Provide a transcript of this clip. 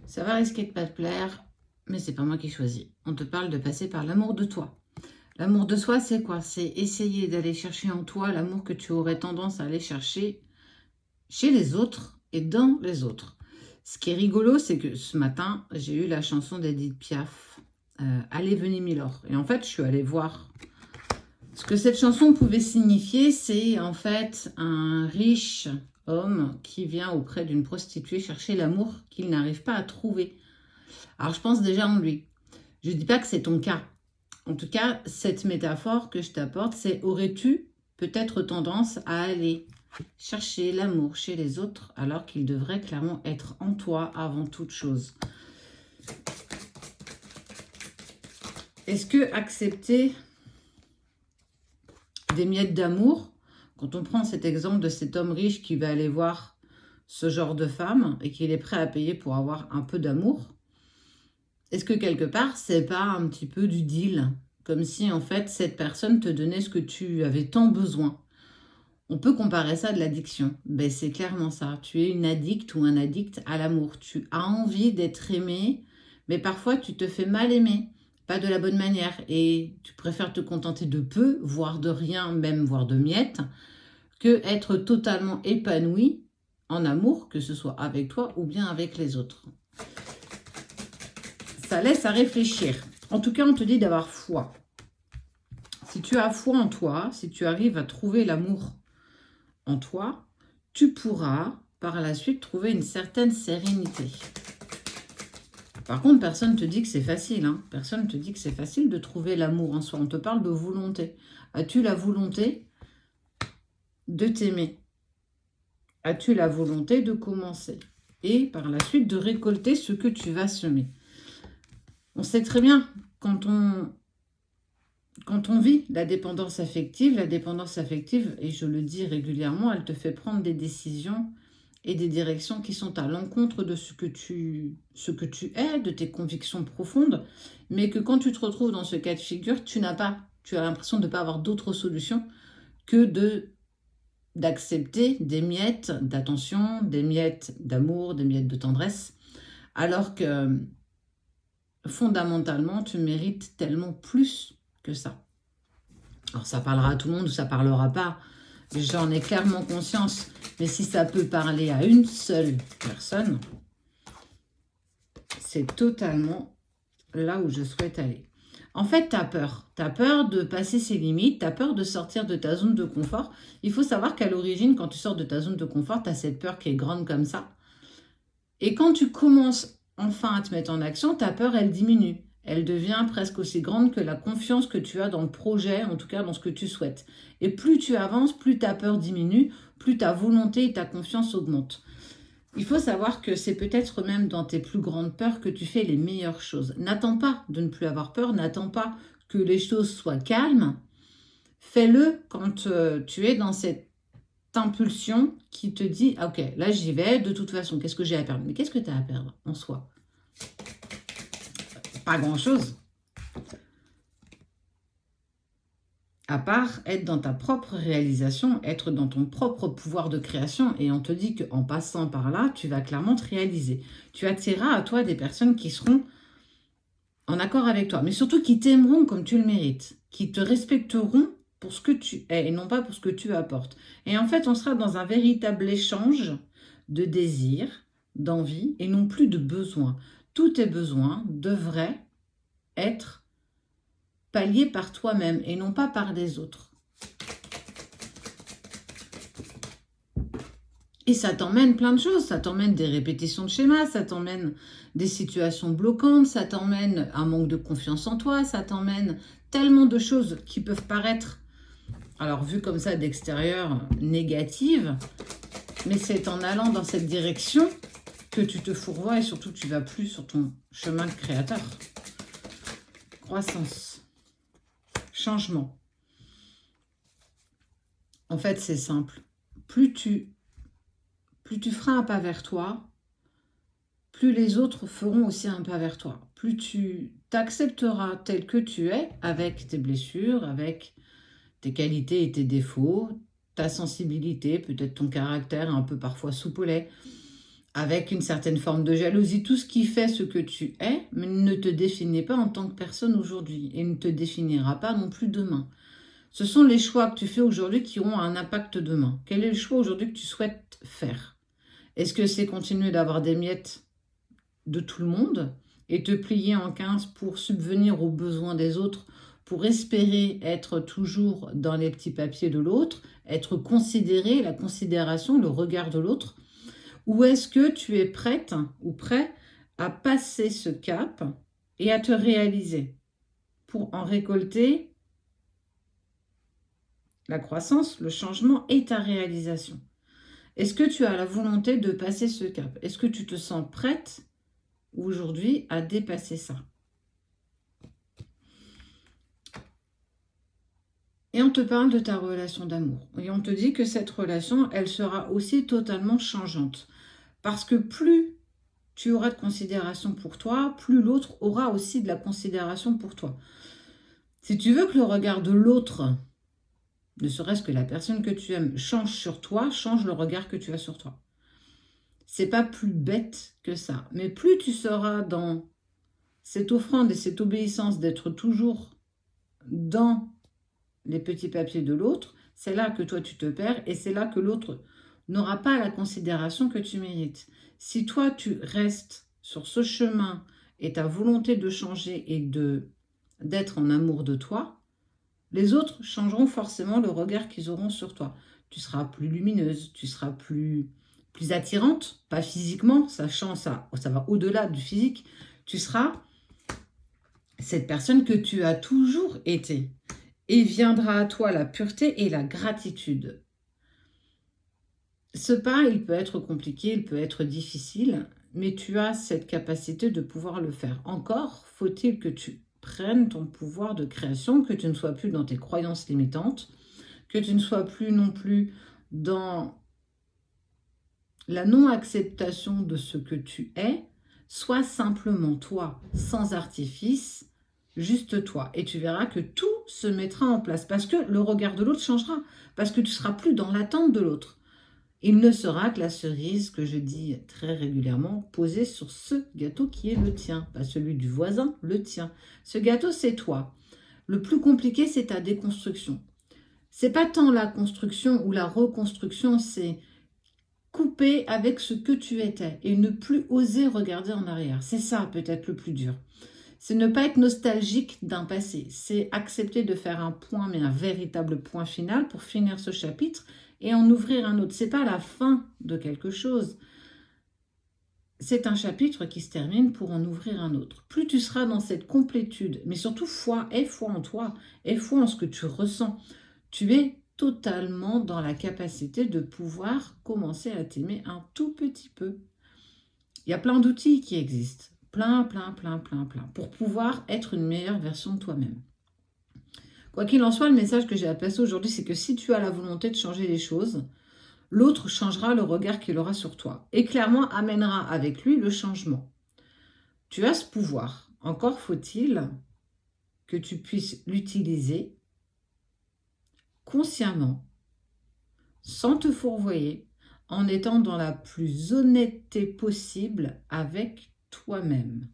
Ça va risquer de pas te plaire, mais c'est pas moi qui choisis. On te parle de passer par l'amour de toi. L'amour de soi, c'est quoi? C'est essayer d'aller chercher en toi l'amour que tu aurais tendance à aller chercher chez les autres et dans les autres. Ce qui est rigolo, c'est que ce matin, j'ai eu la chanson d'Edith Piaf, Allez, venez, Milord. Et en fait, je suis allée voir ce que cette chanson pouvait signifier. C'est en fait un riche homme qui vient auprès d'une prostituée chercher l'amour qu'il n'arrive pas à trouver. Alors, je pense déjà en lui. Je ne dis pas que c'est ton cas. En tout cas, cette métaphore que je t'apporte, c'est aurais-tu peut-être tendance à aller chercher l'amour chez les autres alors qu'il devrait clairement être en toi avant toute chose. Est-ce que accepter des miettes d'amour, quand on prend cet exemple de cet homme riche qui va aller voir ce genre de femme et qu'il est prêt à payer pour avoir un peu d'amour, est-ce que quelque part, c'est pas un petit peu du deal? Comme si en fait, cette personne te donnait ce que tu avais tant besoin. On peut comparer ça à de l'addiction. Ben, c'est clairement ça. Tu es une addict ou un addict à l'amour. Tu as envie d'être aimé, mais parfois tu te fais mal aimer, pas de la bonne manière. Et tu préfères te contenter de peu, voire de rien, même voire de miettes, que être totalement épanoui en amour, que ce soit avec toi ou bien avec les autres. Ça laisse à réfléchir. En tout cas, on te dit d'avoir foi. Si tu as foi en toi, si tu arrives à trouver l'amour en toi, tu pourras par la suite trouver une certaine sérénité. Par contre, personne ne te dit que c'est facile. Hein. Personne ne te dit que c'est facile de trouver l'amour en soi. On te parle de volonté. As-tu la volonté de t'aimer? As-tu la volonté de commencer? Et par la suite de récolter ce que tu vas semer. On sait très bien, quand on vit la dépendance affective, et je le dis régulièrement, elle te fait prendre des décisions et des directions qui sont à l'encontre de ce que tu es, de tes convictions profondes, mais que quand tu te retrouves dans ce cas de figure, tu as l'impression de ne pas avoir d'autre solution que d'accepter des miettes d'attention, des miettes d'amour, des miettes de tendresse, alors que fondamentalement, tu mérites tellement plus que ça. Alors, ça parlera à tout le monde ou ça parlera pas. J'en ai clairement conscience. Mais si ça peut parler à une seule personne, c'est totalement là où je souhaite aller. En fait, tu as peur. Tu as peur de passer ses limites. Tu as peur de sortir de ta zone de confort. Il faut savoir qu'à l'origine, quand tu sors de ta zone de confort, tu as cette peur qui est grande comme ça. Et quand tu commences enfin à te mettre en action, ta peur, elle diminue. Elle devient presque aussi grande que la confiance que tu as dans le projet, en tout cas dans ce que tu souhaites. Et plus tu avances, plus ta peur diminue, plus ta volonté et ta confiance augmentent. Il faut savoir que c'est peut-être même dans tes plus grandes peurs que tu fais les meilleures choses. N'attends pas de ne plus avoir peur, n'attends pas que les choses soient calmes. Fais-le quand tu es dans cette impulsion qui te dit « Ok, là j'y vais, de toute façon, qu'est-ce que j'ai à perdre ?» Mais qu'est-ce que tu as à perdre en soi? Pas grand-chose. À part être dans ta propre réalisation, être dans ton propre pouvoir de création. Et on te dit qu'en passant par là, tu vas clairement te réaliser. Tu attireras à toi des personnes qui seront en accord avec toi, mais surtout qui t'aimeront comme tu le mérites, qui te respecteront pour ce que tu es et non pas pour ce que tu apportes. Et en fait, on sera dans un véritable échange de désirs, d'envie et non plus de besoins. Tous tes besoins devraient être palliés par toi-même et non pas par les autres. Et ça t'emmène plein de choses, ça t'emmène des répétitions de schémas, ça t'emmène des situations bloquantes, ça t'emmène un manque de confiance en toi, ça t'emmène tellement de choses qui peuvent paraître, alors vues comme ça d'extérieur, négatives, mais c'est en allant dans cette direction que tu te fourvoies et surtout tu vas plus sur ton chemin de créateur. Croissance, changement. En fait, c'est simple. Plus tu feras un pas vers toi, plus les autres feront aussi un pas vers toi. Plus tu t'accepteras tel que tu es, avec tes blessures, avec tes qualités et tes défauts, ta sensibilité, peut-être ton caractère un peu parfois soupolé, avec une certaine forme de jalousie, tout ce qui fait ce que tu es, mais ne te définit pas en tant que personne aujourd'hui et ne te définira pas non plus demain. Ce sont les choix que tu fais aujourd'hui qui auront un impact demain. Quel est le choix aujourd'hui que tu souhaites faire? Est-ce que c'est continuer d'avoir des miettes de tout le monde et te plier en 15 pour subvenir aux besoins des autres, pour espérer être toujours dans les petits papiers de l'autre, être considéré, la considération, le regard de l'autre? Ou est-ce que tu es prête ou prêt à passer ce cap et à te réaliser pour en récolter la croissance, le changement et ta réalisation? Est-ce que tu as la volonté de passer ce cap? Est-ce que tu te sens prête aujourd'hui à dépasser ça? Et on te parle de ta relation d'amour. Et on te dit que cette relation, elle sera aussi totalement changeante. Parce que plus tu auras de considération pour toi, plus l'autre aura aussi de la considération pour toi. Si tu veux que le regard de l'autre, ne serait-ce que la personne que tu aimes, change sur toi, change le regard que tu as sur toi. C'est pas plus bête que ça. Mais plus tu seras dans cette offrande et cette obéissance d'être toujours dans les petits papiers de l'autre, c'est là que toi tu te perds et c'est là que l'autre n'aura pas la considération que tu mérites. Si toi tu restes sur ce chemin et ta volonté de changer et d'être en amour de toi, les autres changeront forcément le regard qu'ils auront sur toi. Tu seras plus lumineuse, tu seras plus attirante, pas physiquement, sachant ça va au-delà du physique. Tu seras cette personne que tu as toujours été. Et viendra à toi la pureté et la gratitude. Ce pas, il peut être compliqué, il peut être difficile, mais tu as cette capacité de pouvoir le faire. Encore faut-il que tu prennes ton pouvoir de création, que tu ne sois plus dans tes croyances limitantes, que tu ne sois plus non plus dans la non-acceptation de ce que tu es. Sois simplement toi, sans artifice, juste toi. Et tu verras que tout se mettra en place parce que le regard de l'autre changera, parce que tu seras plus dans l'attente de l'autre. Il ne sera que la cerise, que je dis très régulièrement, posée sur ce gâteau qui est le tien, pas celui du voisin, le tien. Ce gâteau, c'est toi. Le plus compliqué, c'est ta déconstruction. C'est pas tant la construction ou la reconstruction, c'est couper avec ce que tu étais et ne plus oser regarder en arrière. C'est ça peut-être le plus dur. C'est ne pas être nostalgique d'un passé. C'est accepter de faire un point, mais un véritable point final pour finir ce chapitre et en ouvrir un autre. C'est pas la fin de quelque chose. C'est un chapitre qui se termine pour en ouvrir un autre. Plus tu seras dans cette complétude, mais surtout aie foi en toi, aie foi en ce que tu ressens. Tu es totalement dans la capacité de pouvoir commencer à t'aimer un tout petit peu. Il y a plein d'outils qui existent. Plein, pour pouvoir être une meilleure version de toi-même. Quoi qu'il en soit, le message que j'ai à passer aujourd'hui, c'est que si tu as la volonté de changer les choses, l'autre changera le regard qu'il aura sur toi et clairement amènera avec lui le changement. Tu as ce pouvoir. Encore faut-il que tu puisses l'utiliser consciemment, sans te fourvoyer, en étant dans la plus honnêteté possible avec toi-même.